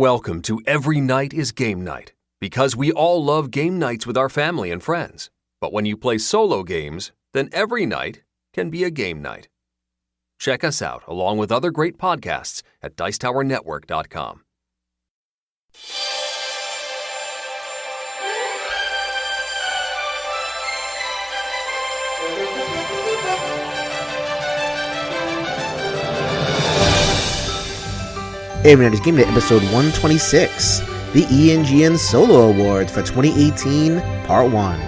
Welcome to Every Night is Game Night, because we all love game nights with our family and friends. But when you play solo games, then every night can be a game night. Check us out along with other great podcasts at dicetowernetwork.com. Every Night is Game Night, episode 126, the ENGN Solo Awards for 2018, Part 1.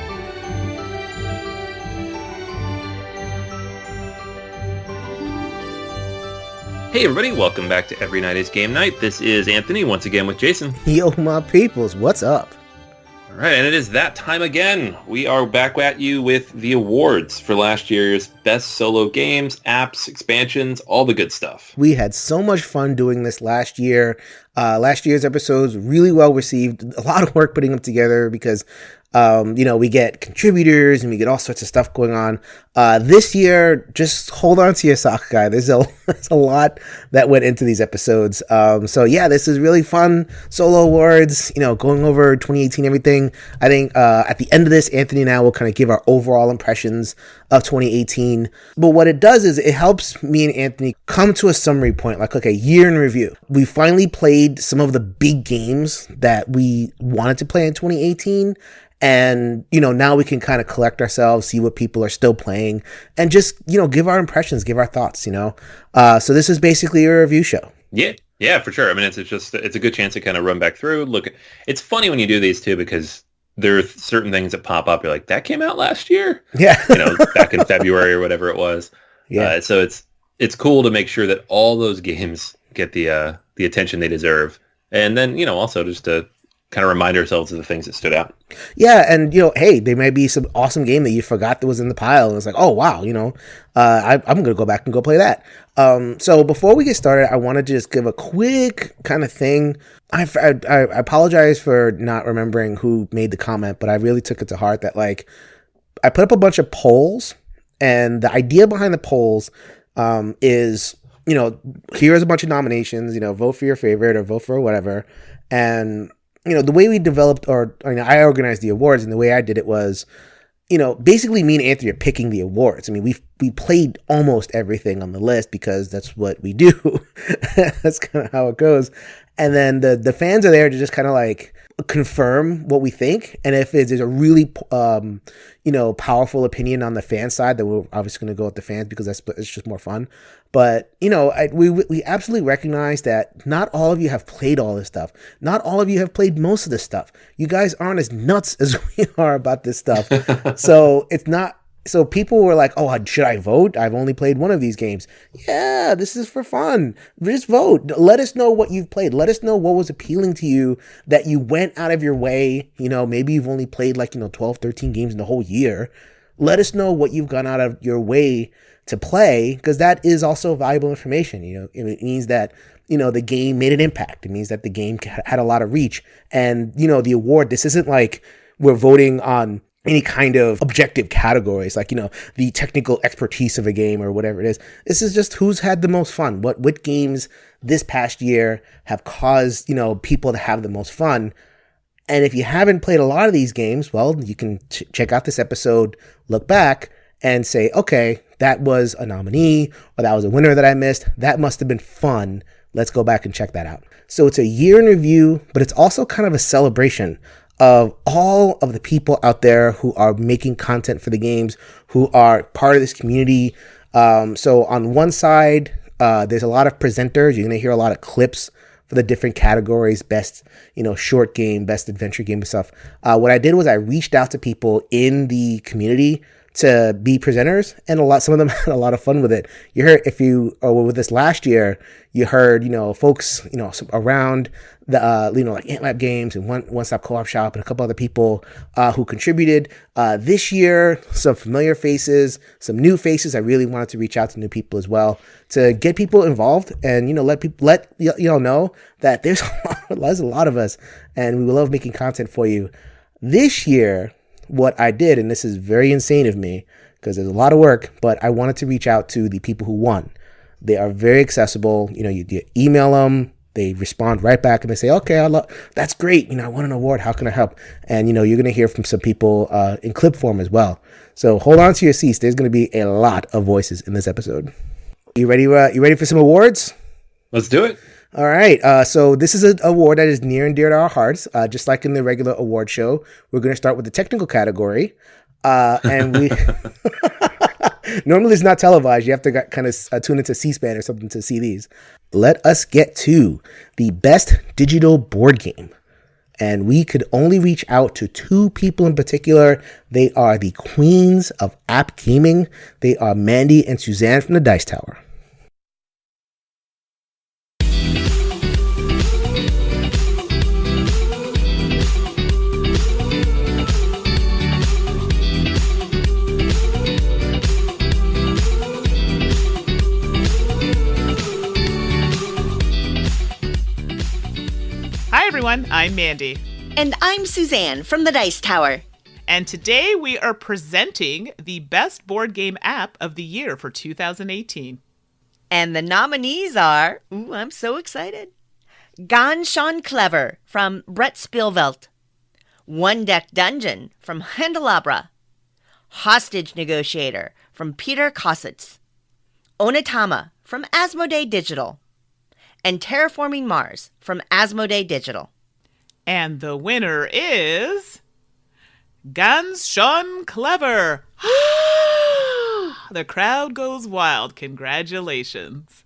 Hey everybody, welcome back to Every Night is Game Night. This is Anthony, once again with Jason. Yo, my peoples, what's up? Alright, and it is that time again. We are back at you with the awards for last year's best solo games, apps, expansions, all the good stuff. We had so much fun doing this last year. Last year's episodes really well received. A lot of work putting them together because we get contributors and we get all sorts of stuff going on. This year, just hold on to your sock, guy. There's a lot that went into these episodes. So yeah, this is really fun. Solo awards, going over 2018, everything. I think, at the end of this, Anthony and I will kind of give our overall impressions of 2018. But what it does is it helps me and Anthony come to a summary point, like, okay, year in review. We finally played some of the big games that we wanted to play in 2018. And, now we can kind of collect ourselves, see what people are still playing, and just, give our impressions, give our thoughts, So this is basically a review show. Yeah, for sure. I mean, it's a good chance to kind of run back through. Look, it's funny when you do these too, because there are certain things that pop up. You're like, that came out last year? Yeah. Back in February or whatever it was. Yeah. So it's cool to make sure that all those games get the attention they deserve. And then, also just to kind of remind ourselves of the things that stood out. Yeah, and hey, there may be some awesome game that you forgot that was in the pile, and it's like, oh wow, I'm gonna go back and go play that. So before we get started, I want to just give a quick kind of thing. I apologize for not remembering who made the comment, but I really took it to heart that I put up a bunch of polls, and the idea behind the polls is here's a bunch of nominations, vote for your favorite or vote for whatever, and the way we developed, I organized the awards, and the way I did it was, basically me and Anthony are picking the awards. I mean, we played almost everything on the list because that's what we do. That's kind of how it goes. And then the fans are there to just kind of confirm what we think. And if there's a really, powerful opinion on the fan side, then we're obviously going to go with the fans because it's just more fun. But, we absolutely recognize that not all of you have played all this stuff. Not all of you have played most of this stuff. You guys aren't as nuts as we are about this stuff. So it's not. So people were like, oh, should I vote? I've only played one of these games. Yeah, this is for fun. Just vote. Let us know what you've played. Let us know what was appealing to you that you went out of your way. Maybe you've only played 12, 13 games in the whole year. Let us know what you've gone out of your way to play, because that is also valuable information. It means that, the game made an impact. It means that the game had a lot of reach. And, the award, this isn't like we're voting on any kind of objective categories, the technical expertise of a game or whatever it is. This is just who's had the most fun. What games this past year have caused, people to have the most fun. And if you haven't played a lot of these games, well, you can check out this episode, look back and say, okay, that was a nominee or that was a winner that I missed. That must have been fun. Let's go back and check that out. So it's a year in review, but it's also kind of a celebration of all of the people out there who are making content for the games, who are part of this community. So on one side, there's a lot of presenters. You're going to hear a lot of clips for the different categories, best, short game, best adventure game and stuff. What I did was I reached out to people in the community to be presenters, and some of them had a lot of fun with it. You heard, if you were with us last year, you heard, folks, around the, like AntLab Games and One Stop Co-op Shop and a couple other people who contributed. This year, some familiar faces, some new faces. I really wanted to reach out to new people as well to get people involved and, let y'all know that there's a lot of us, and we love making content for you. This year, what I did, and this is very insane of me because there's a lot of work, but I wanted to reach out to the people who won. They are very accessible. You email them, They respond right back and they say, okay, that's great. I want an award. How can I help? And, you're going to hear from some people in clip form as well. So hold on to your seats. There's going to be a lot of voices in this episode. You ready? You ready for some awards? Let's do it. All right. So this is an award that is near and dear to our hearts. Just like in the regular award show, we're going to start with the technical category. And we normally it's not televised. You have to kind of tune into C-SPAN or something to see these. Let us get to the best digital board game. And we could only reach out to two people in particular. They are the queens of app gaming. They are Mandi and Suzanne from the Dice Tower. Hi everyone, I'm Mandi. And I'm Suzanne from the Dice Tower. And today we are presenting the best board game app of the year for 2018. And the nominees are, I'm so excited, Ganz Schön Clever from Brett Spielvelt, One Deck Dungeon from Handelabra, Hostage Negotiator from Peter Kossitz, Onitama from Asmodee Digital, and Terraforming Mars from Asmodee Digital. And the winner is Ganz Schön Clever. The crowd goes wild. Congratulations.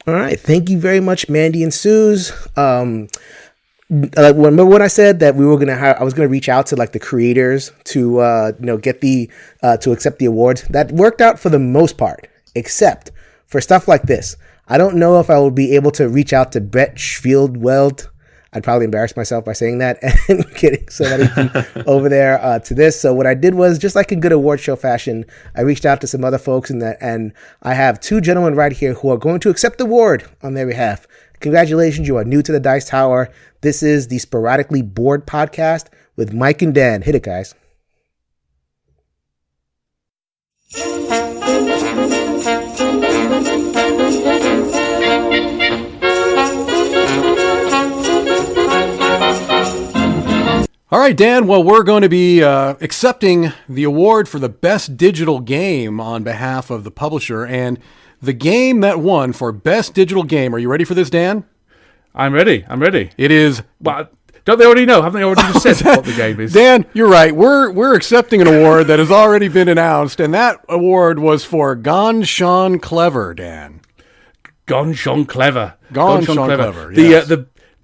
All right. Thank you very much, Mandi and Suze. Remember when I said that we were I was gonna reach out to like the creators to get to accept the awards. That worked out for the most part, except for stuff like this. I don't know if I will be able to reach out to Brett Spielvelt. I'd probably embarrass myself by saying that and getting somebody from over there to this. So what I did was, just like in good award show fashion, I reached out to some other folks and I have two gentlemen right here who are going to accept the award on their behalf. Congratulations, you are new to the Dice Tower. This is the Sporadically Board podcast with Mike and Dan. Hit it, guys. All right, Dan. Well, we're going to be accepting the award for the best digital game on behalf of the publisher. And the game that won for best digital game, are you ready for this, Dan? I'm ready. It is... Well, don't they already know? Haven't they already just said what the game is? Dan, you're right. We're accepting an award that has already been announced, and that award was for Ganz Schön Clever, Dan. Ganz Schön Clever. Ganz Schön Clever, yes.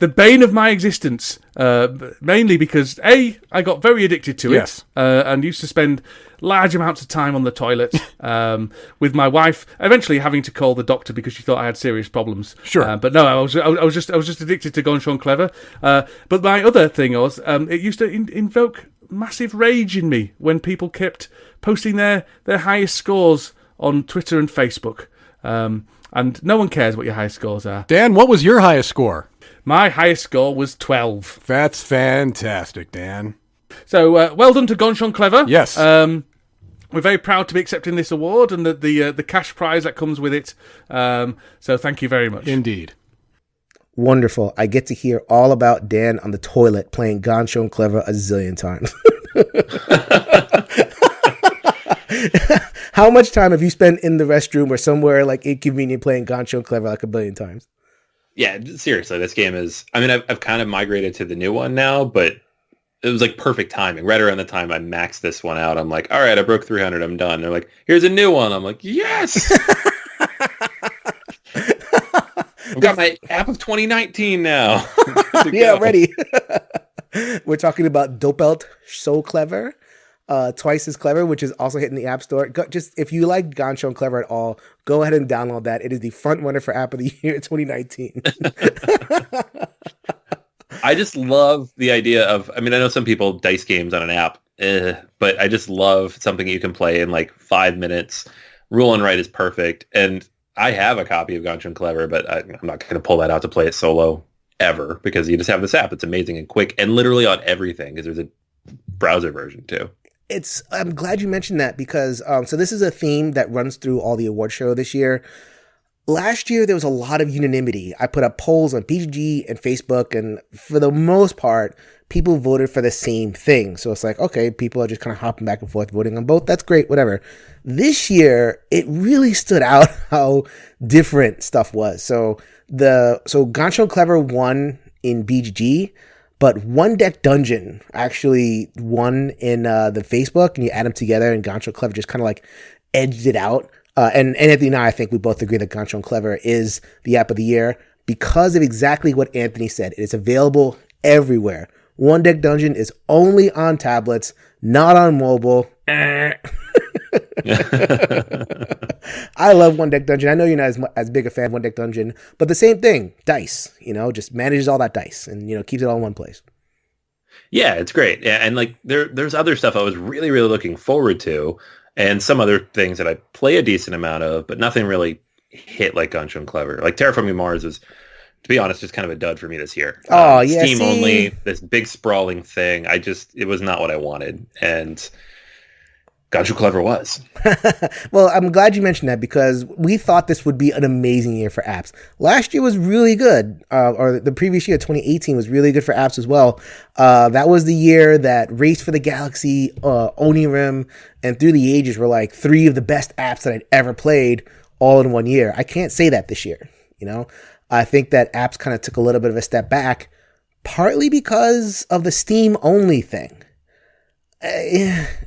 The bane of my existence, mainly because, A, I got very addicted to it, and used to spend large amounts of time on the toilet with my wife, eventually having to call the doctor because she thought I had serious problems. Sure. But no, I was just addicted to Ganz Schön Clever. But my other thing was, it used to invoke massive rage in me when people kept posting their highest scores on Twitter and Facebook. And no one cares what your highest scores are. Dan, what was your highest score? My highest score was 12. That's fantastic, Dan. So, well done to Ganz Schön Clever. Yes. We're very proud to be accepting this award and the cash prize that comes with it. So thank you very much. Indeed. Wonderful. I get to hear all about Dan on the toilet playing Ganz Schön Clever a zillion times. How much time have you spent in the restroom or somewhere like inconvenient playing Ganz Schön Clever like a billion times? Yeah, seriously, this game is... I mean, I've kind of migrated to the new one now, but it was like perfect timing. Right around the time I maxed this one out, I'm like, all right, I broke 300, I'm done. They're like, here's a new one. I'm like, yes! I've got my app of 2019 now. Yeah, ready. We're talking about Dopelt So Clever. Twice as Clever, which is also hitting the App Store. Just if you like Ganz Schön Clever at all, go ahead and download that. It is the front runner for App of the Year 2019. I just love the idea of, I mean, I know some people dice games on an app, but I just love something you can play in like 5 minutes. Roll and write is perfect. And I have a copy of Ganz Schön Clever, but I'm not going to pull that out to play it solo ever because you just have this app. It's amazing and quick and literally on everything because there's a browser version too. I'm glad you mentioned that because so this is a theme that runs through all the award show this year. last year there was a lot of unanimity. I put up polls on BGG and Facebook, and for the most part, people voted for the same thing. So it's like, okay, people are just kind of hopping back and forth, voting on both. That's great, whatever. This year, it really stood out how different stuff was. So Gancho Clever won in BGG, but One Deck Dungeon actually won in the Facebook, and you add them together, and Gancho Clever just kind of like edged it out. And Anthony and I think we both agree that Gancho Clever is the app of the year because of exactly what Anthony said. It is available everywhere. One Deck Dungeon is only on tablets, not on mobile. I love One Deck Dungeon. I know you're not as big a fan of One Deck Dungeon, but the same thing, dice, just manages all that dice and, keeps it all in one place. Yeah, it's great. Yeah, and like there's other stuff I was really, really looking forward to, and some other things that I play a decent amount of, but nothing really hit like Gancho and Clever. Like Terraforming Mars was, to be honest, just kind of a dud for me this year. Oh, yeah. Steam only, this big sprawling thing. It was not what I wanted. And Gancho Clever was. Well, I'm glad you mentioned that because we thought this would be an amazing year for apps. Last year was really good, or the previous year, 2018, was really good for apps as well. That was the year that Race for the Galaxy, Onirim, and Through the Ages were like 3 of the best apps that I'd ever played all in one year. I can't say that this year, I think that apps kind of took a little bit of a step back, partly because of the Steam only thing.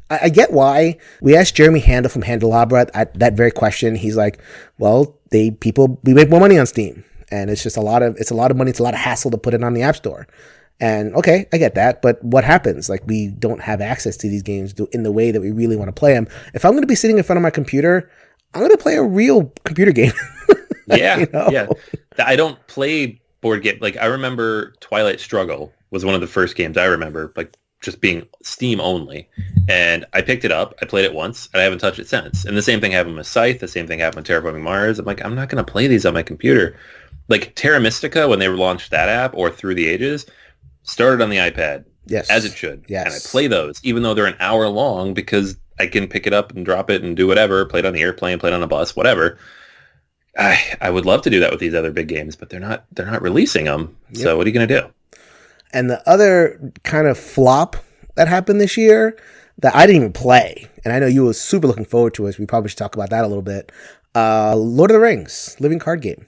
I get why. We asked Jeremy Handel from Handelabra that very question. He's like, well, we make more money on Steam, and it's just a lot of money. It's a lot of hassle to put it on the App Store. And okay, I get that, but what happens? Like, we don't have access to these games in the way that we really want to play them. If I'm going to be sitting in front of my computer, I'm going to play a real computer game. Yeah, yeah. I don't play board game. Like, I remember Twilight Struggle was one of the first games I remember, like, just being Steam only. And I picked it up, I played it once, and I haven't touched it since. And the same thing happened with Scythe, the same thing happened with Terraforming Mars. I'm like, I'm not going to play these on my computer. Like, Terra Mystica, when they launched that app, or Through the Ages, started on the iPad. Yes. As it should. Yes. And I play those, even though they're an hour long, because I can pick it up and drop it and do whatever, play it on the airplane, play it on a bus, whatever. I would love to do that with these other big games, but they're not releasing them. Yep. So what are you going to do? And the other kind of flop that happened this year that I didn't even play, and I know you were super looking forward to it, we probably should talk about that a little bit. Lord of the Rings, living card game.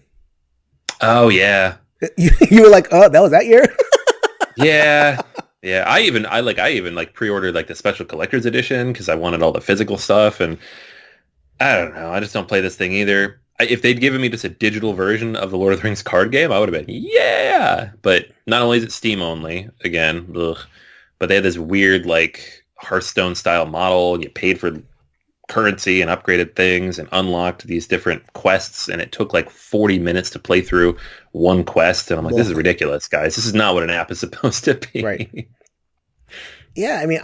Oh, yeah. You were like, oh, that was that year? Yeah. Yeah. I even pre-ordered like the special collector's edition because I wanted all the physical stuff, and I don't know. I just don't play this thing either. If they'd given me just a digital version of the Lord of the Rings card game, I would have been, yeah. But not only is it Steam only, again, but they had this weird, like, Hearthstone-style model, and you paid for currency and upgraded things and unlocked these different quests, and it took, like, 40 minutes to play through one quest. And I'm like, this is ridiculous, guys. This is not what an app is supposed to be. Right. Yeah, I mean,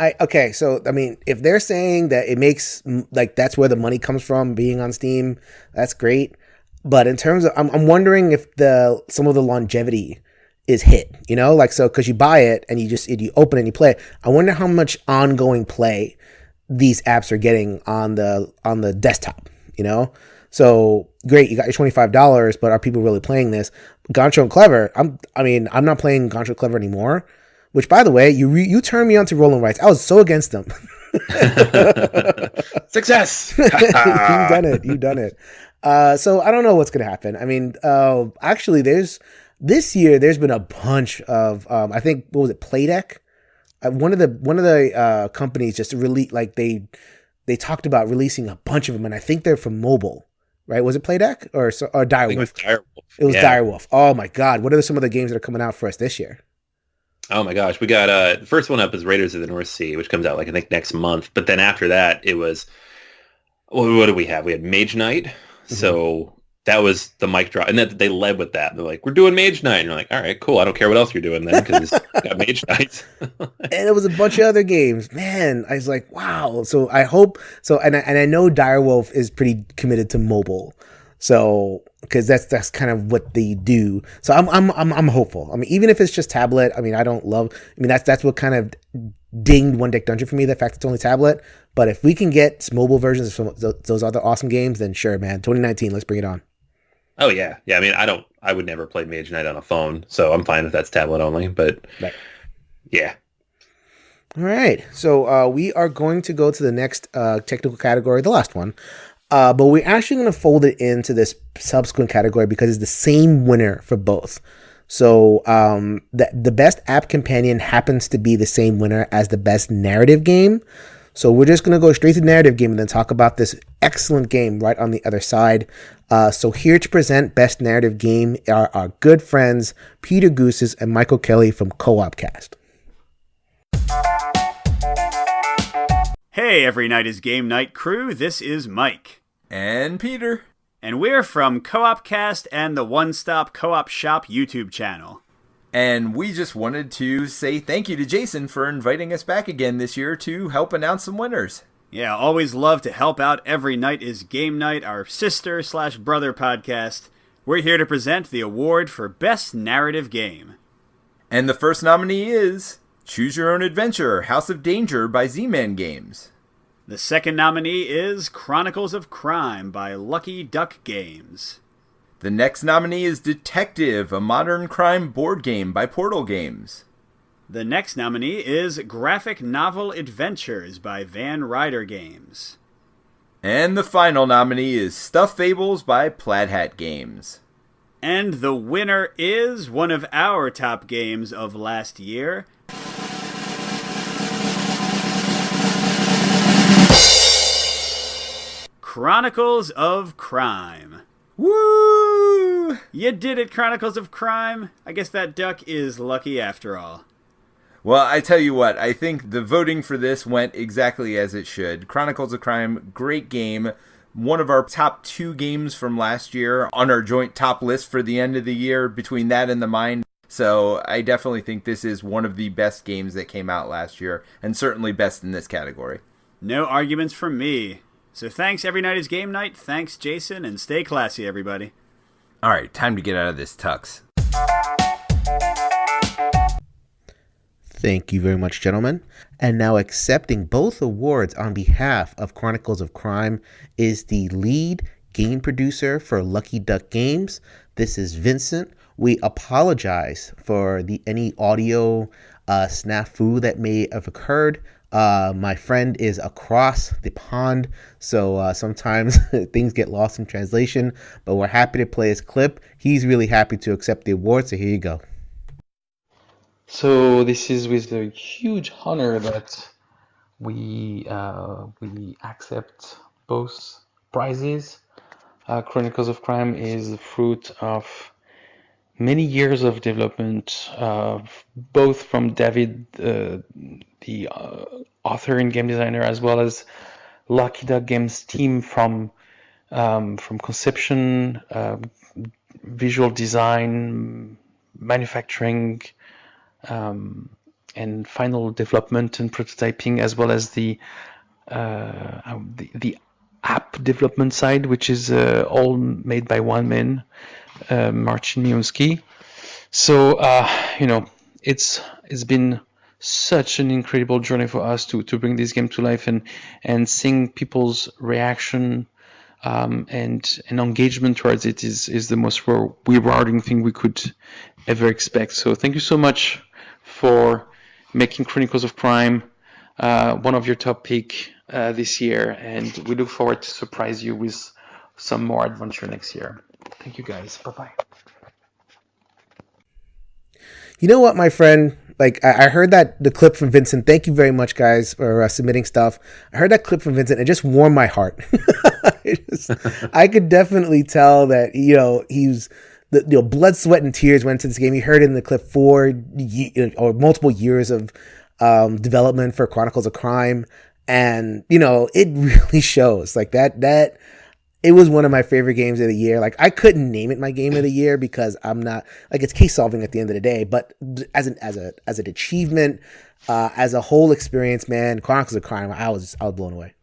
if they're saying that it makes, like, that's where the money comes from, being on Steam, that's great. But in terms of, I'm wondering if some of the longevity is hit, like, so, because you buy it and you open it and you play it. I wonder how much ongoing play these apps are getting on the desktop, So great, you got your $25, but are people really playing this? Gancho and Clever, I'm not playing Gancho and Clever anymore. Which, by the way, you turned me on to Rolling Rights. I was so against them. Success! You've done it. So I don't know what's going to happen. I mean, actually, this year there's been a bunch of I think, what was it, Playdeck? One of the companies just released, like, they talked about releasing a bunch of them, and I think they're from mobile. Right? Was it Playdeck or Direwolf? It was Direwolf. It was Direwolf. Oh my God! What are some of the games that are coming out for us this year? Oh my gosh, we got the first one up is Raiders of the North Sea, which comes out like I think next month. But then after that, it was what did we have? We had Mage Knight, so that was the mic drop, and then they led with that. They're like, "We're doing Mage Knight," and you're like, "All right, cool. I don't care what else you're doing then, because it's got Mage Knight." And it was a bunch of other games. Man, I was like, "Wow!" So I hope so, and I know Direwolf is pretty committed to mobile. So, because that's kind of what they do. So I'm hopeful. I mean, even if it's just tablet, that's what kind of dinged One Deck Dungeon for me, the fact it's only tablet. But if we can get mobile versions of some of those other awesome games, then sure, man. 2019, let's bring it on. Oh yeah. I mean, I would never play Mage Knight on a phone, so I'm fine if that's tablet only, but Right. yeah. All right. So we are going to go to the next technical category, the last one. But we're actually going to fold it into this subsequent category because it's the same winner for both. So the best app companion happens to be the same winner as the best narrative game. So we're just going to go straight to narrative game and then talk about this excellent game right on the other side. So here to present best narrative game are our good friends Peter Gooses and Michael Kelly from Coop Cast. Hey, Every Night is Game Night crew, this is Mike. And Peter. And we're from Co-op Cast and the One Stop Co-op Shop YouTube channel. And we just wanted to say thank you to Jason for inviting us back again this year to help announce some winners. Yeah, always love to help out Every Night is Game Night, our sister/brother podcast. We're here to present the award for Best Narrative Game. And the first nominee is Choose Your Own Adventure, House of Danger by Z-Man Games. The second nominee is Chronicles of Crime by Lucky Duck Games. The next nominee is Detective, a modern crime board game by Portal Games. The next nominee is Graphic Novel Adventures by Van Ryder Games. And the final nominee is Stuff Fables by Plaid Hat Games. And the winner is one of our top games of last year, Chronicles of Crime. Woo! You did it, Chronicles of Crime. I guess that duck is lucky after all. Well, I tell you what, I think the voting for this went exactly as it should. Chronicles of Crime, great game. One of our top 2 games from last year on our joint top list for the end of the year between that and The Mind. So I definitely think this is one of the best games that came out last year, and certainly best in this category. No arguments from me. So thanks, Every Night is Game Night. Thanks, Jason, and stay classy, everybody. All right, time to get out of this tux. Thank you very much, gentlemen. And now accepting both awards on behalf of Chronicles of Crime is the lead game producer for Lucky Duck Games. This is Vincent. We apologize for any audio snafu that may have occurred. My friend is across the pond, so sometimes things get lost in translation, but we're happy to play his clip. He's really happy to accept the award, so here you go. So this is with a huge honor that we accept both prizes. Chronicles of Crime is the fruit of many years of development, both from David, the author and game designer, as well as Lucky Duck Games team from conception, visual design, manufacturing, and final development and prototyping, as well as the app development side, which is all made by one man, Marcin Miunski. So it's been such an incredible journey for us to bring this game to life, and seeing people's reaction and engagement towards it is the most rewarding thing we could ever expect. So thank you so much for making Chronicles of Crime one of your top pick this year, and we look forward to surprise you with some more adventure next year. Thank you, guys. Bye-bye. You know what, my friend? Like, I heard the clip from Vincent. Thank you very much, guys, for submitting stuff. I heard that clip from Vincent. It just warmed my heart. I could definitely tell that, he's blood, sweat, and tears went to this game. You heard it in the clip 4 or multiple years of development for Chronicles of Crime. And, it really shows like that. It was one of my favorite games of the year. Like, I couldn't name it my game of the year because I'm not like, it's case solving at the end of the day. But as an achievement, as a whole experience, man, Chronicles of Crime, I was blown away.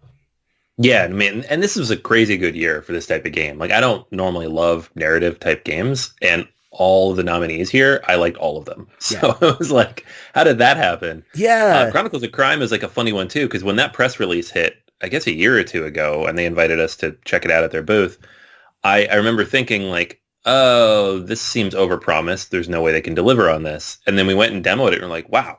Yeah, man, and this was a crazy good year for this type of game. Like, I don't normally love narrative type games, and all of the nominees here, I liked all of them. So It was like, how did that happen? Yeah, Chronicles of Crime is like a funny one too, because when that press release hit, I guess a year or two ago, and they invited us to check it out at their booth, I remember thinking, like, oh, this seems overpromised. There's no way they can deliver on this. And then we went and demoed it and we're like, wow,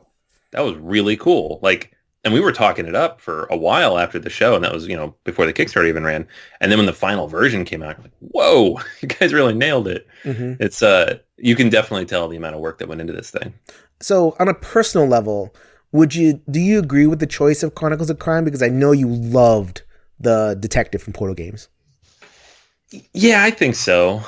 that was really cool. Like, and we were talking it up for a while after the show, and that was, before the Kickstarter even ran. And then when the final version came out, we're like, whoa, you guys really nailed it. Mm-hmm. It's you can definitely tell the amount of work that went into this thing. So on a personal level, do you agree with the choice of Chronicles of Crime? Because I know you loved the detective from Portal Games. Yeah, I think so.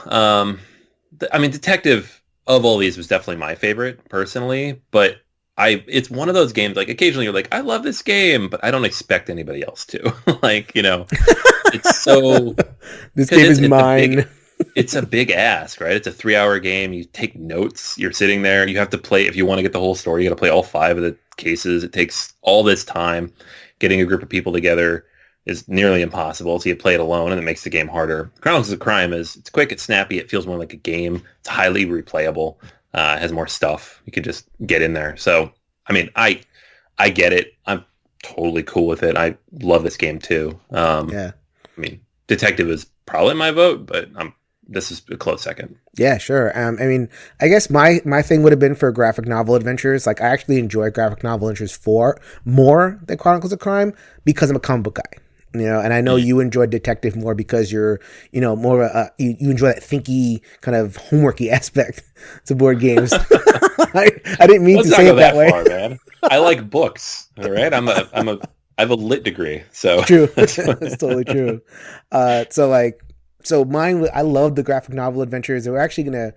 Detective of all these was definitely my favorite personally, but it's one of those games, like occasionally you're like, I love this game, but I don't expect anybody else to. It's so... This game is mine. It's a big ask, right? It's a 3-hour game. You take notes. You're sitting there. You have to play, if you want to get the whole story, you got to play all 5 of the cases. It takes all this time. Getting a group of people together is nearly impossible, so you play it alone, and it makes the game harder. Chronicles of Crime it's quick, it's snappy, it feels more like a game. It's highly replayable. It has more stuff. You can just get in there. So, I get it. I'm totally cool with it. I love this game too. Detective is probably my vote, but this is a close second. Yeah, sure. I guess my thing would have been for graphic novel adventures. Like, I actually enjoy graphic novel adventures more than Chronicles of Crime because I'm a comic book guy. And I know you enjoy detective more because you're, more you enjoy that thinky kind of homeworky aspect to board games. I didn't mean to say it that way. Far, man. I like books. All right, I have a lit degree, so true. That's totally true. So mine, I love the graphic novel adventures. They were actually gonna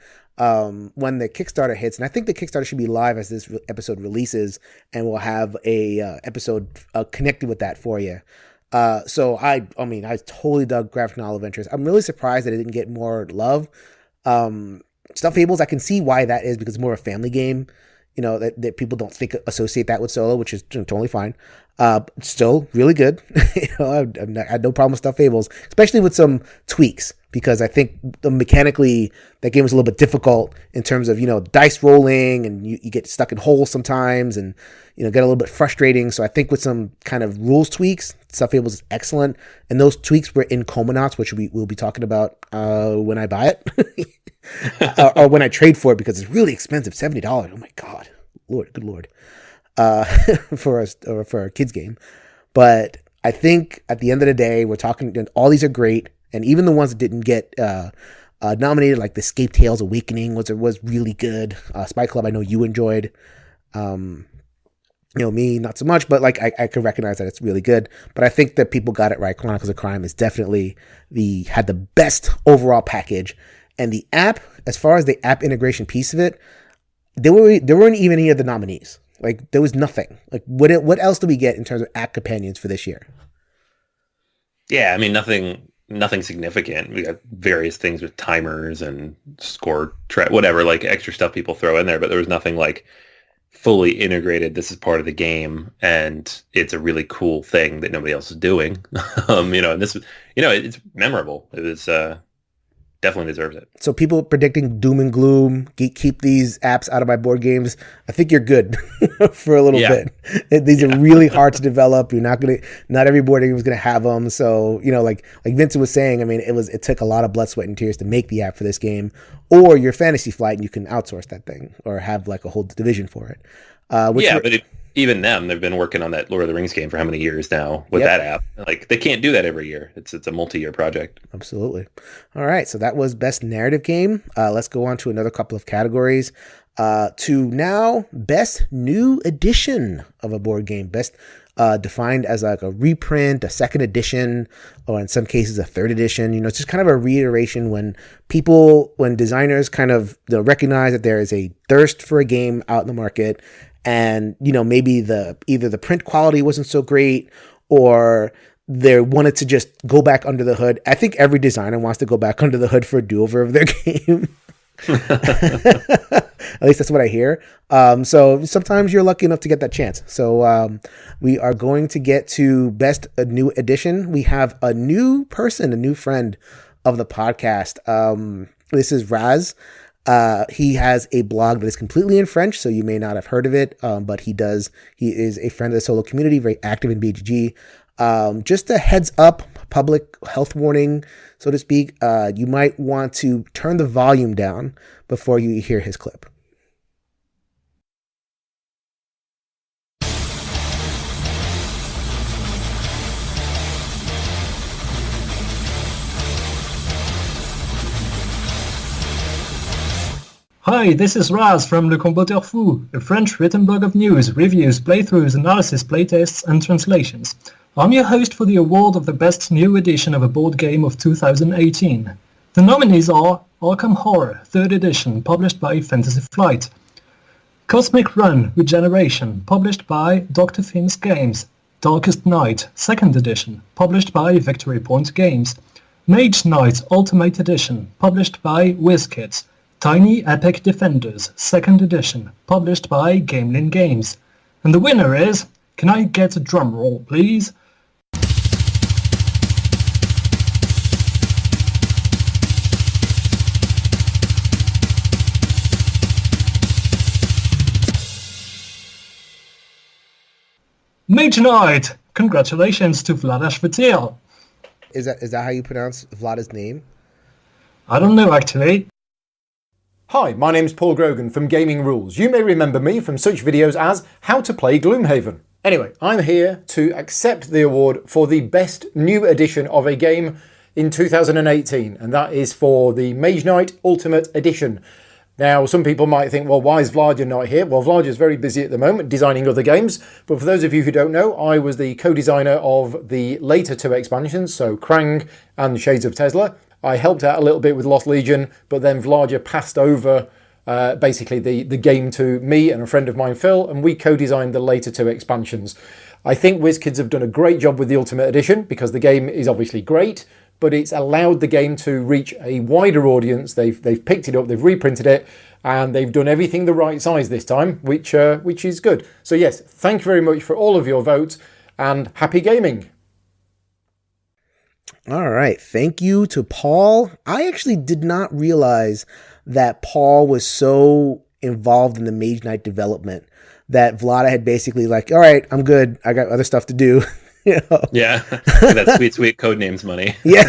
when the Kickstarter hits, and I think the Kickstarter should be live as this episode releases, and we'll have a episode connected with that for you. So I totally dug graphic novel adventures. I'm really surprised that it didn't get more love. Stuff Fables, I can see why that is, because it's more of a family game. That people don't associate that with solo, which is totally fine. Still really good. I had no problem with Stuff Fables, especially with some tweaks, because I think mechanically that game was a little bit difficult in terms of, dice rolling, and you get stuck in holes sometimes, and, get a little bit frustrating. So I think with some kind of rules tweaks, Stuff Fables is excellent. And those tweaks were in Comanauts, which we'll be talking about when I buy it. Or when I trade for it, because it's really expensive, $70. Oh my God, good Lord, for a kids game. But I think at the end of the day, we're talking, all these are great, and even the ones that didn't get nominated, like the Escape Tales Awakening was really good. Spy Club, I know you enjoyed. Me not so much, but like I can recognize that it's really good. But I think that people got it right. Chronicles of Crime is definitely had the best overall package. And the app, as far as the app integration piece of it, there weren't even any of the nominees. Like, there was nothing. Like, what else do we get in terms of app companions for this year? Yeah, nothing significant. We got various things with timers and score whatever, like extra stuff people throw in there, but there was nothing like fully integrated. This is part of the game, and it's a really cool thing that nobody else is doing. And this, it's memorable. It was definitely deserves it. So people predicting doom and gloom, keep these apps out of my board games, I think you're good for a little bit. These are really hard to develop. Not every board game is going to have them. So, like Vincent was saying, it took a lot of blood, sweat, and tears to make the app for this game. Or your Fantasy Flight, and you can outsource that thing or have like a whole division for it. But even they've been working on that Lord of the Rings game for how many years now with that app? Like, they can't do that every year. It's a multi-year project. Absolutely. All right. So that was Best Narrative Game. Let's go on to another couple of categories. To now, Best New Edition of a board game. Best defined as like a reprint, a second edition, or in some cases a third edition. It's just kind of a reiteration when designers kind of recognize that there is a thirst for a game out in the market. And, maybe either the print quality wasn't so great, or they wanted to just go back under the hood. I think every designer wants to go back under the hood for a do-over of their game. At least that's what I hear. So sometimes you're lucky enough to get that chance. So we are going to get to Best New Edition. We have a new person, a new friend of the podcast. This is Raz. He has a blog that is completely in French, so you may not have heard of it, but he is a friend of the solo community, very active in BGG. Just a heads up, public health warning, so to speak. You might want to turn the volume down before you hear his clip. Hi, this is Raz from Le Comboteur Fo, a French written blog of news, reviews, playthroughs, analysis, playtests, and translations. I'm your host for the award of the best new edition of a board game of 2018. The nominees are Arkham Horror, 3rd edition, published by Fantasy Flight; Cosmic Run, Regeneration, published by Dr. Finn's Games; Darkest Night, 2nd edition, published by Victory Point Games; Mage Knight Ultimate Edition, published by WizKids; Tiny Epic Defenders, 2nd edition, published by Gamelin Games. And the winner is... Can I get a drum roll, please? Mage Knight! Congratulations to Vladash Vatil. Is that how you pronounce Vlada's name? I don't know, actually. Hi, my name's Paul Grogan from Gaming Rules. You may remember me from such videos as How to Play Gloomhaven. Anyway, I'm here to accept the award for the best new edition of a game in 2018, and that is for the Mage Knight Ultimate Edition. Now, some people might think, well, why is Vlad not here? Well, Vlad is very busy at the moment designing other games, but for those of you who don't know, I was the co-designer of the later 2 expansions, so Krang and Shades of Tesla. I helped out a little bit with Lost Legion, but then Vlad passed over basically the game to me and a friend of mine, Phil, and we co-designed the later 2 expansions. I think WizKids have done a great job with the Ultimate Edition because the game is obviously great, but it's allowed the game to reach a wider audience. They've picked it up, they've reprinted it, and they've done everything the right size this time, which is good. So yes, thank you very much for all of your votes, and happy gaming. All right. Thank you to Paul. I actually did not realize that Paul was so involved in the Mage Knight development that Vlada had basically like, all right, I'm good. I got other stuff to do. You know? Yeah. That sweet, sweet Codenames money. Yeah.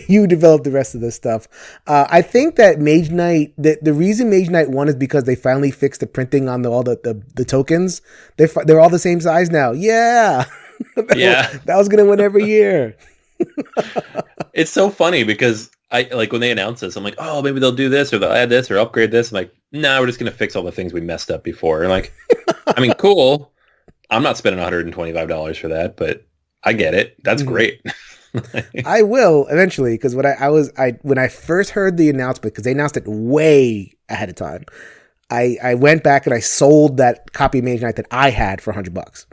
You developed the rest of this stuff. I think that Mage Knight, the reason Mage Knight won is because they finally fixed the printing on all the tokens. They're all the same size now. Yeah. That was going to win every year. It's so funny because I like when they announce this, I'm like, oh, maybe they'll do this or they'll add this or upgrade this. I'm like, nah, we're just going to fix all the things we messed up before. And like, I mean, cool. I'm not spending $125 for that, but I get it. That's great. I will eventually, because when I first heard the announcement, because they announced it way ahead of time, I went back and I sold that copy of Mage Knight that I had for $100.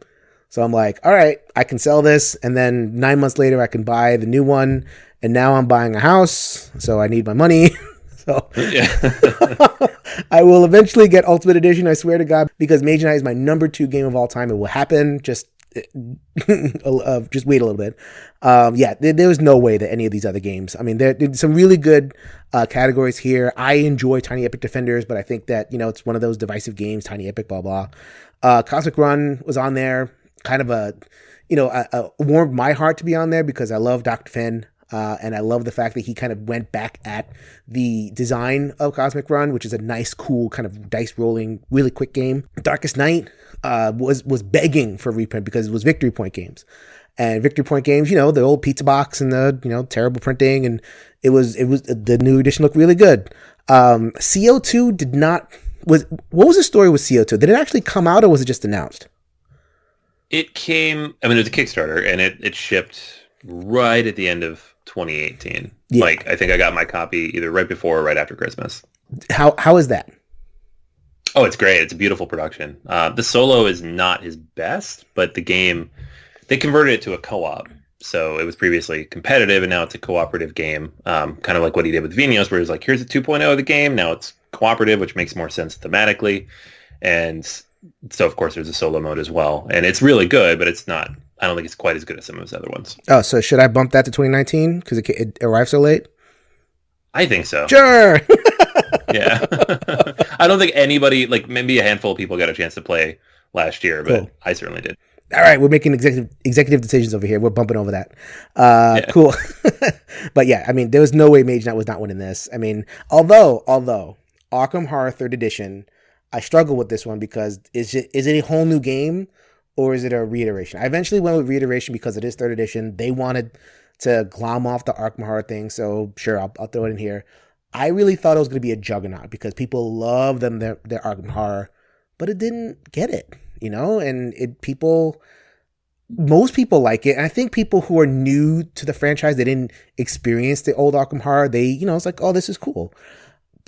So I'm like, all right, I can sell this, and then 9 months later I can buy the new one, and now I'm buying a house, so I need my money. So I will eventually get Ultimate Edition, I swear to God, because Mage Knight is my number 2 game of all time. It will happen. Just wait a little bit. There was no way that any of these other games. I mean, there's some really good categories here. I enjoy Tiny Epic Defenders, but I think that it's one of those divisive games. Tiny Epic, blah blah. Cosmic Run was on there. Kind of warmed my heart to be on there because I love Dr. Finn. And I love the fact that he kind of went back at the design of Cosmic Run, which is a nice, cool kind of dice rolling, really quick game. Darkest Night was begging for reprint because it was Victory Point Games. And Victory Point Games, the old pizza box and the terrible printing, and it was the new edition looked really good. CO2 did not. What was the story with CO2? Did it actually come out or was it just announced? It came. I mean, it was a Kickstarter, and it shipped right at the end of 2018. Yeah. Like, I think I got my copy either right before or right after Christmas. How is that? Oh, it's great. It's a beautiful production. The solo is not his best, but the game, they converted it to a co-op. So it was previously competitive, and now it's a cooperative game. Kind of like what he did with Venios, where he's like, here's a 2.0 of the game. Now it's cooperative, which makes more sense thematically. And so, of course, there's a solo mode as well. And it's really good, but it's not... I don't think it's quite as good as some of his other ones. Oh, so should I bump that to 2019 because it arrived so late? I think so. Sure. Yeah. I don't think anybody, like maybe a handful of people got a chance to play last year, but cool. I certainly did. All right, we're making executive decisions over here. We're bumping over that. Cool. But yeah, I mean, there was no way Mage Knight was not winning this. I mean, although Arkham Horror 3rd Edition, I struggle with this one because is it a whole new game or is it a reiteration? I eventually went with reiteration because it is 3rd Edition. They wanted to glom off the Arkham Horror thing, so sure, I'll throw it in here. I really thought it was going to be a juggernaut because people love them their Arkham Horror, but it didn't get it, you know, and most people like it. And I think people who are new to the franchise, they didn't experience the old Arkham Horror. They, you know, it's like, oh, this is cool.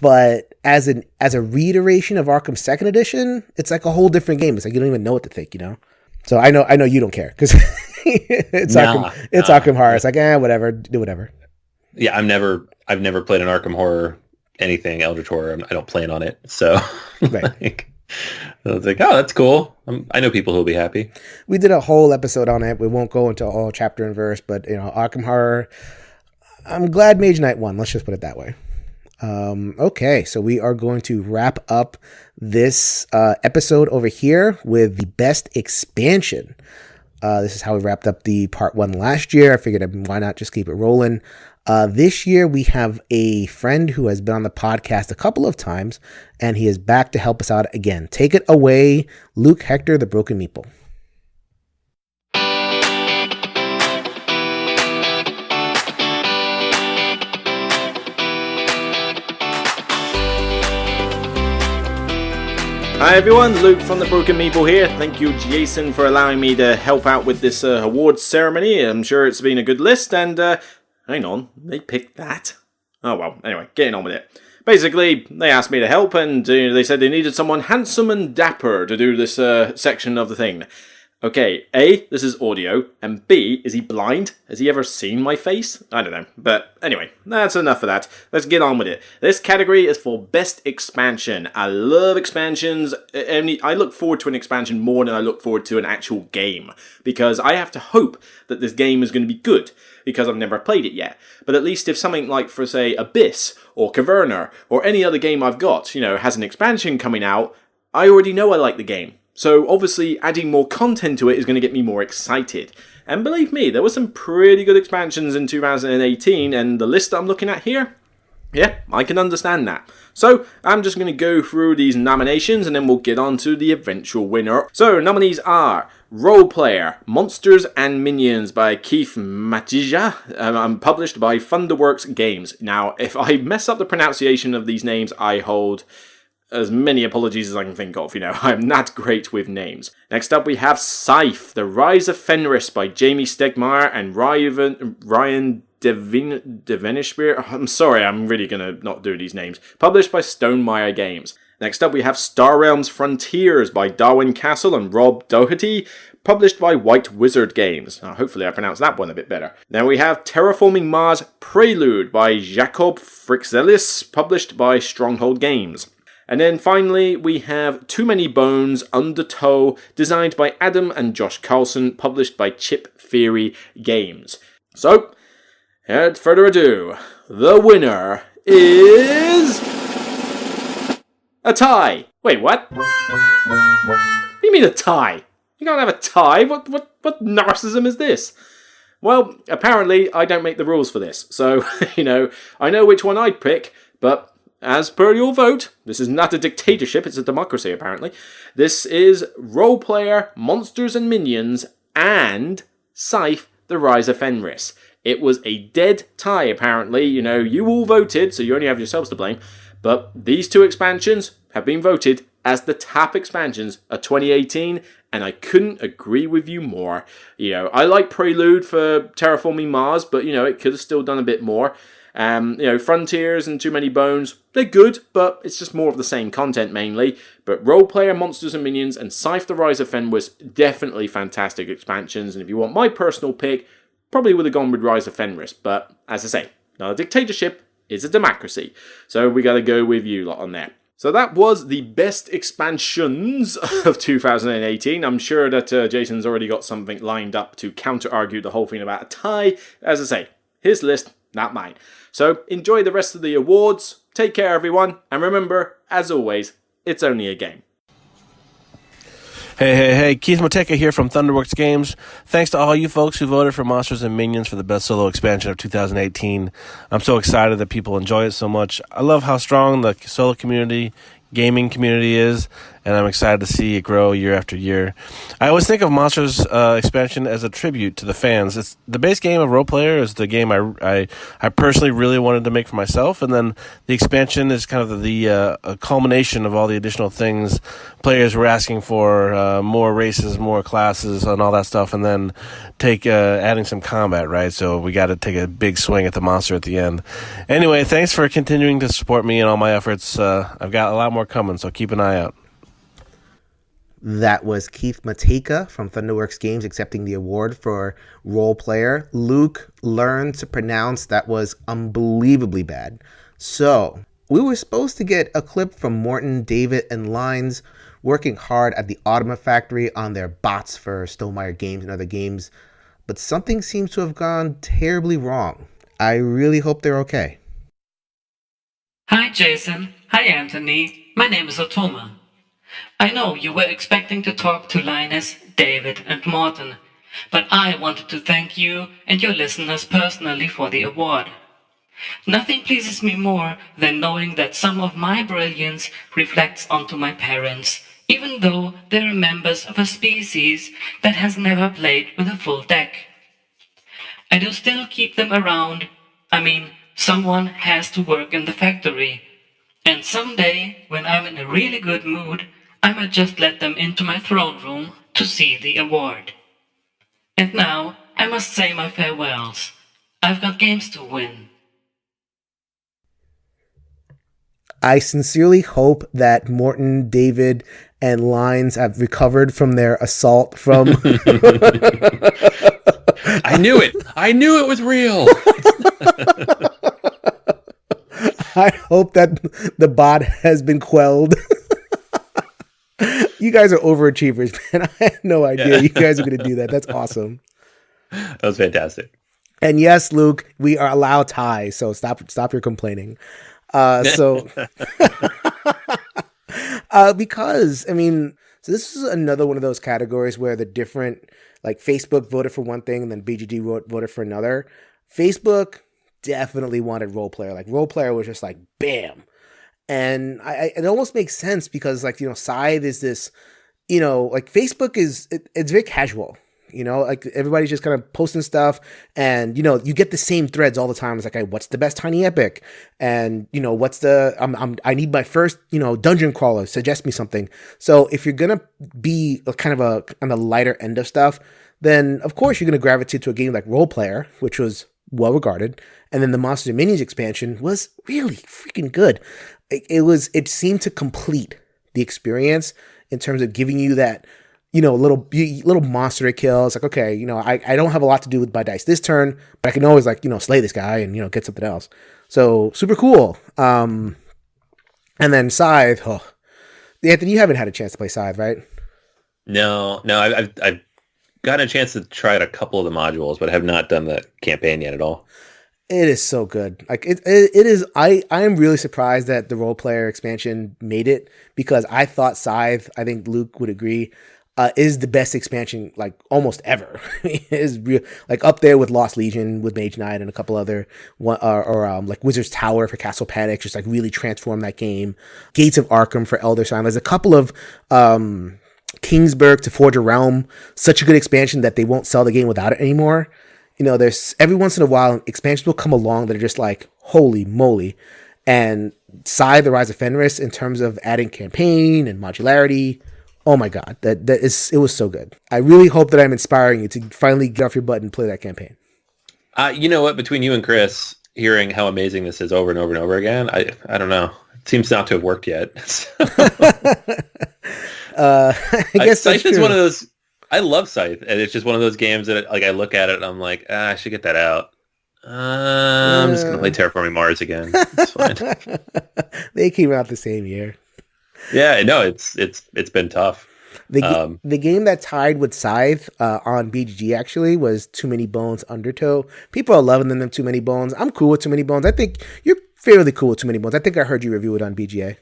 But as a reiteration of Arkham 2nd Edition, it's like a whole different game. It's like you don't even know what to think, you know. So I know you don't care because it's Arkham Horror. It's like whatever, do whatever. Yeah, I've never played an Arkham Horror anything Eldritch Horror. I don't plan on it, so right. So it's like, oh, that's cool. I know people who'll be happy. We did a whole episode on it. We won't go into all chapter and verse, but you know, Arkham Horror. I'm glad Mage Knight won. Let's just put it that way. Okay, so we are going to wrap up this episode over here with the best expansion. This is how we wrapped up the part 1 last year. I figured why not just keep it rolling. This year we have a friend who has been on the podcast a couple of times, and he is back to help us out again. Take it away, Luke Hector, the Broken Meeple. Hi everyone, Luke from the Broken Meeple here. Thank you, Jason, for allowing me to help out with this awards ceremony. I'm sure it's been a good list, and hang on, they picked that? Oh well, anyway, getting on with it. Basically, they asked me to help, and they said they needed someone handsome and dapper to do this section of the thing. Okay, A, this is audio, and B, is he blind? Has he ever seen my face? I don't know, but anyway, that's enough of that. Let's get on with it. This category is for Best Expansion. I love expansions. I look forward to an expansion more than I look forward to an actual game, because I have to hope that this game is going to be good, because I've never played it yet. But at least if something like, for say, Abyss, or Caverna, or any other game I've got, has an expansion coming out, I already know I like the game. So obviously adding more content to it is going to get me more excited. And believe me, there were some pretty good expansions in 2018, and the list that I'm looking at here, yeah, I can understand that. So I'm just going to go through these nominations and then we'll get on to the eventual winner. So nominees are Role Player, Monsters and Minions by Keith Matija, published by Thunderworks Games. Now, if I mess up the pronunciation of these names, I hold as many apologies as I can think of, I'm not great with names. Next up we have Scythe, The Rise of Fenris by Jamie Stegmaier and Ryan Devenishbeer. I'm sorry, I'm really going to not do these names. Published by Stonemaier Games. Next up we have Star Realms Frontiers by Darwin Castle and Rob Doherty, published by White Wizard Games. Hopefully I pronounced that one a bit better. Then we have Terraforming Mars Prelude by Jakob Frixelis, published by Stronghold Games. And then finally, we have Too Many Bones, Undertow, designed by Adam and Josh Carlson, published by Chip Theory Games. So, without further ado, the winner is a tie. Wait, what? What do you mean a tie? You can't have a tie. What narcissism is this? Well, apparently I don't make the rules for this. So, I know which one I'd pick, but as per your vote, this is not a dictatorship, it's a democracy apparently. This is Role Player, Monsters and Minions, and Scythe, The Rise of Fenris. It was a dead tie apparently, you all voted, so you only have yourselves to blame, but these two expansions have been voted as the top expansions of 2018, and I couldn't agree with you more. I like Prelude for Terraforming Mars, but it could have still done a bit more. Frontiers and Too Many Bones, they're good, but it's just more of the same content mainly. But Role Player, Monsters and Minions, and Scythe the Rise of Fenris, definitely fantastic expansions. And if you want my personal pick, probably would have gone with Rise of Fenris. But as I say, not a dictatorship, it's a democracy. So we got to go with you lot on there. So that was the best expansions of 2018. I'm sure that Jason's already got something lined up to counter-argue the whole thing about a tie. As I say, his list, not mine. So enjoy the rest of the awards, take care everyone, and remember, as always, it's only a game. Hey, Keith Mateka here from Thunderworks Games. Thanks to all you folks who voted for Monsters and Minions for the best solo expansion of 2018. I'm so excited that people enjoy it so much. I love how strong the solo community, gaming community is, and I'm excited to see it grow year after year. I always think of Monsters expansion as a tribute to the fans. It's the base game of Role Player is the game I personally really wanted to make for myself, and then the expansion is kind of the a culmination of all the additional things players were asking for, more races, more classes, and all that stuff, and then adding some combat, right? So we got to take a big swing at the monster at the end. Anyway, thanks for continuing to support me in all my efforts. I've got a lot more coming, so keep an eye out. That was Keith Mateka from Thunderworks Games accepting the award for Role Player. Luke learned to pronounce that was unbelievably bad. So, we were supposed to get a clip from Morton, David, and Lines working hard at the Automa Factory on their bots for Stonemaier Games and other games, but something seems to have gone terribly wrong. I really hope they're okay. Hi Jason, hi Anthony, my name is Automa. I know you were expecting to talk to Linus, David, and Morton, but I wanted to thank you and your listeners personally for the award. Nothing pleases me more than knowing that some of my brilliance reflects onto my parents, even though they're members of a species that has never played with a full deck. I do still keep them around. I mean, someone has to work in the factory. And someday, when I'm in a really good mood, I might just let them into my throne room to see the award. And now, I must say my farewells. I've got games to win. I sincerely hope that Morton, David, and Lines have recovered from their assault from... I knew it! I knew it was real! I hope that the bot has been quelled. You guys are overachievers, man. I had no idea you guys are going to do that. That's awesome. That was fantastic. And yes, Luke, we are allowed ties, so stop your complaining. Because, I mean, so this is another one of those categories where the different, like Facebook voted for one thing and then BGG voted for another. Facebook definitely wanted Role Player. Like Role Player was just like, bam. And it almost makes sense because, like, you know, Scythe is this, you know, like Facebook it's very casual, you know, like everybody's just kind of posting stuff and, you know, you get the same threads all the time. It's like, hey, what's the best Tiny Epic? And, you know, what's I need my first, you know, dungeon crawler, suggest me something. So if you're going to be kind of on the lighter end of stuff, then of course you're going to gravitate to a game like Role Player, which was well regarded. And then the Monsters and Minions expansion was really freaking good. It seemed to complete the experience in terms of giving you that, you know, little monster to kill. It's like, okay, you know, I don't have a lot to do with my dice this turn, but I can always, like, you know, slay this guy and, you know, get something else. So super cool. And then Scythe. Oh. Anthony, you haven't had a chance to play Scythe, right? No, I've gotten a chance to try out a couple of the modules, but I have not done the campaign yet at all. It is so good. Like it is. I am really surprised that the Role Player expansion made it, because I thought Scythe, I think Luke would agree, is the best expansion like almost ever. It is real, like up there with Lost Legion, with Mage Knight, and a couple other like Wizard's Tower for Castle Panic, just like really transformed that game. Gates of Arkham for Elder Sign. There's a couple of Kingsburg to Forge a Realm. Such a good expansion that they won't sell the game without it anymore. You know, there's every once in a while expansions will come along that are just like, holy moly. And Scythe, the Rise of Fenris, in terms of adding campaign and modularity, oh my god, it was so good. I really hope that I'm inspiring you to finally get off your butt and play that campaign. You know what? Between you and Chris, hearing how amazing this is over and over and over again, I don't know. It seems not to have worked yet. I guess Scythe is one of those. I love Scythe, and it's just one of those games that, like, I look at it and I'm like, I should get that out. I'm just gonna play Terraforming Mars again. It's fine. They came out the same year. Yeah, no, it's been tough. The game that tied with Scythe on BGG actually was Too Many Bones Undertow. People are loving them Too Many Bones. I'm cool with Too Many Bones. I think you're fairly cool with Too Many Bones. I think I heard you review it on BGA.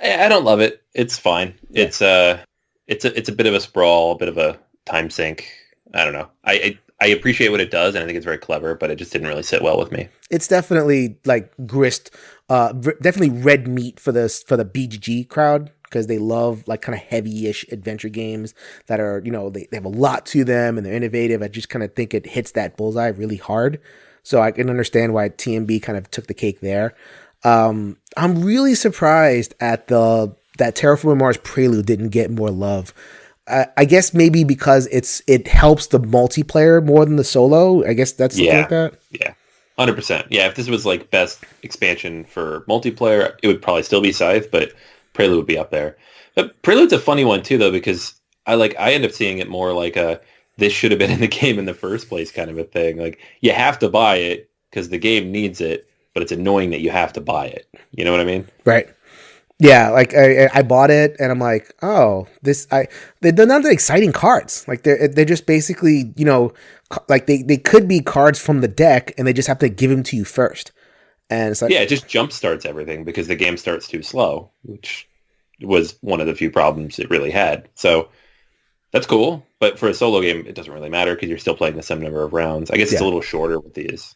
I don't love it. It's fine. Yeah. it's a bit of a sprawl, a bit of a time sink. I don't know. I appreciate what it does, and I think it's very clever, but it just didn't really sit well with me. It's definitely like grist, definitely red meat for the BGG crowd, because they love like kind of heavy-ish adventure games that are, they have a lot to them and they're innovative. I just kind of think it hits that bullseye really hard. So I can understand why TMB kind of took the cake there. I'm really surprised at that Terraforming Mars Prelude didn't get more love. I guess maybe because it helps the multiplayer more than the solo. I guess that's something like that. Yeah, 100%. Yeah, if this was like best expansion for multiplayer, it would probably still be Scythe, but Prelude would be up there. But Prelude's a funny one too, though, because I end up seeing it more like this should have been in the game in the first place kind of a thing. Like, you have to buy it because the game needs it, but it's annoying that you have to buy it. You know what I mean? Right. Yeah, like I bought it and I'm like, oh, they're not the exciting cards. Like they're just basically, like they could be cards from the deck and they just have to give them to you first. And it's like, yeah, it just jump starts everything because the game starts too slow, which was one of the few problems it really had. So that's cool, but for a solo game, it doesn't really matter because you're still playing the same number of rounds. I guess it's a little shorter with these.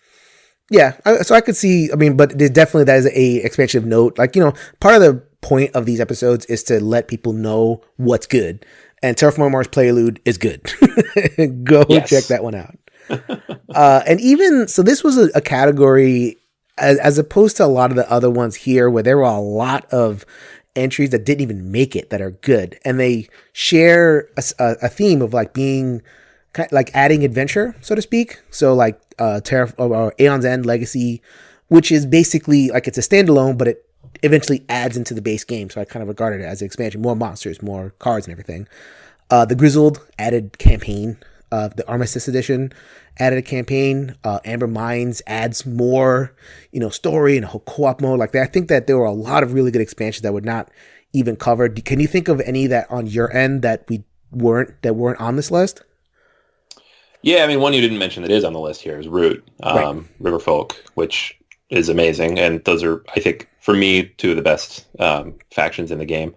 Yeah, so I could see, but there's definitely that is a expansion of note. Like, part of the point of these episodes is to let people know what's good. And Terraforming Mars Prelude is good. Go check that one out. And even, so this was a category, as opposed to a lot of the other ones here, where there were a lot of entries that didn't even make it that are good. And they share a theme of like being, like adding adventure, so to speak. So like Aeon's End Legacy, which is basically like it's a standalone, but it eventually adds into the base game. So I kind of regarded it as an expansion, more monsters, more cards and everything. The Grizzled added campaign. The Armistice Edition added a campaign. Amber Mines adds more, story and a whole co-op mode like that. I think that there were a lot of really good expansions that were not even covered. Can you think of any that on your end that weren't on this list? Yeah, I mean, one you didn't mention that is on the list here is Root, Riverfolk, which is amazing. And those are, I think, for me, two of the best factions in the game.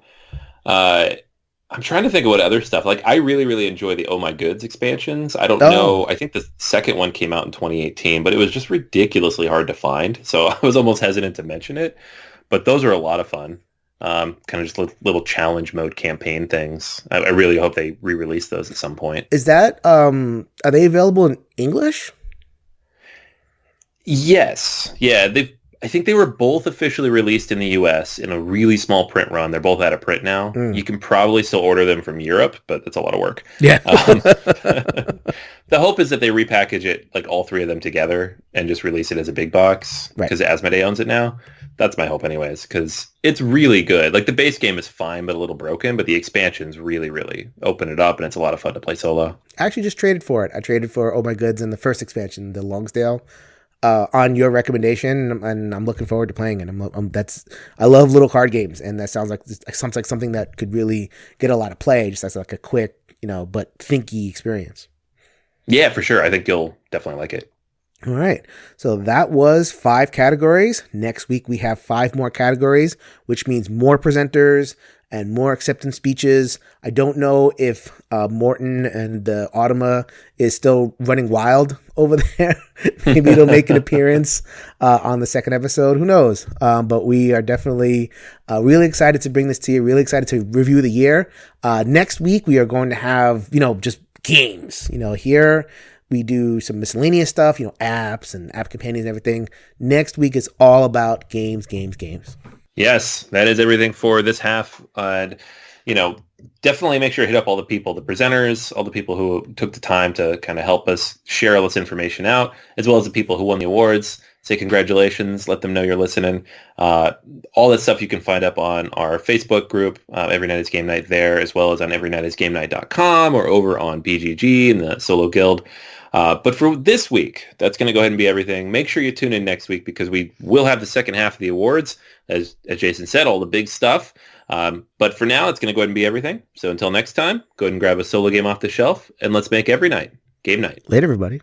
I'm trying to think of what other stuff. Like, I really, really enjoy the Oh My Goods expansions. I don't know. I think the second one came out in 2018, but it was just ridiculously hard to find. So I was almost hesitant to mention it. But those are a lot of fun. Kind of just little challenge mode campaign things. I really hope they re-release those at some point. Is that, are they available in English? Yes. Yeah, I think they were both officially released in the US in a really small print run. They're both out of print now. You can probably still order them from Europe, but that's a lot of work. Yeah. The hope is that they repackage it, like all three of them together, and just release it as a big box, because Asmodee owns it now. That's my hope anyways, because it's really good. Like, the base game is fine, but a little broken, but the expansions really, really open it up, and it's a lot of fun to play solo. I actually just traded for it. I traded for Oh My Goods in the first expansion, the Longsdale, on your recommendation, and I'm looking forward to playing it. I love little card games, and that sounds like something that could really get a lot of play, just as like a quick, but thinky experience. Yeah, for sure. I think you'll definitely like it. All right. So that was 5 categories. Next week we have 5 more categories, which means more presenters and more acceptance speeches. I don't know if Morton and the Automa is still running wild over there. Maybe it'll make an appearance on the second episode. Who knows? But we are definitely really excited to bring this to you. Really excited to review the year. Next week we are going to have, just games. Here we do some miscellaneous stuff, apps and app companions and everything. Next week is all about games. Yes, that is everything for this half. Definitely make sure to hit up all the people, the presenters, all the people who took the time to kind of help us share all this information out, as well as the people who won the awards. Say congratulations, let them know you're listening. All that stuff you can find up on our Facebook group, Every Night is Game Night there, as well as on everynightisgamenight.com or over on BGG and the Solo Guild. But for this week, that's going to go ahead and be everything. Make sure you tune in next week because we will have the second half of the awards. As Jason said, all the big stuff. But for now, it's going to go ahead and be everything. So until next time, go ahead and grab a solo game off the shelf, and let's make every night game night. Later, everybody.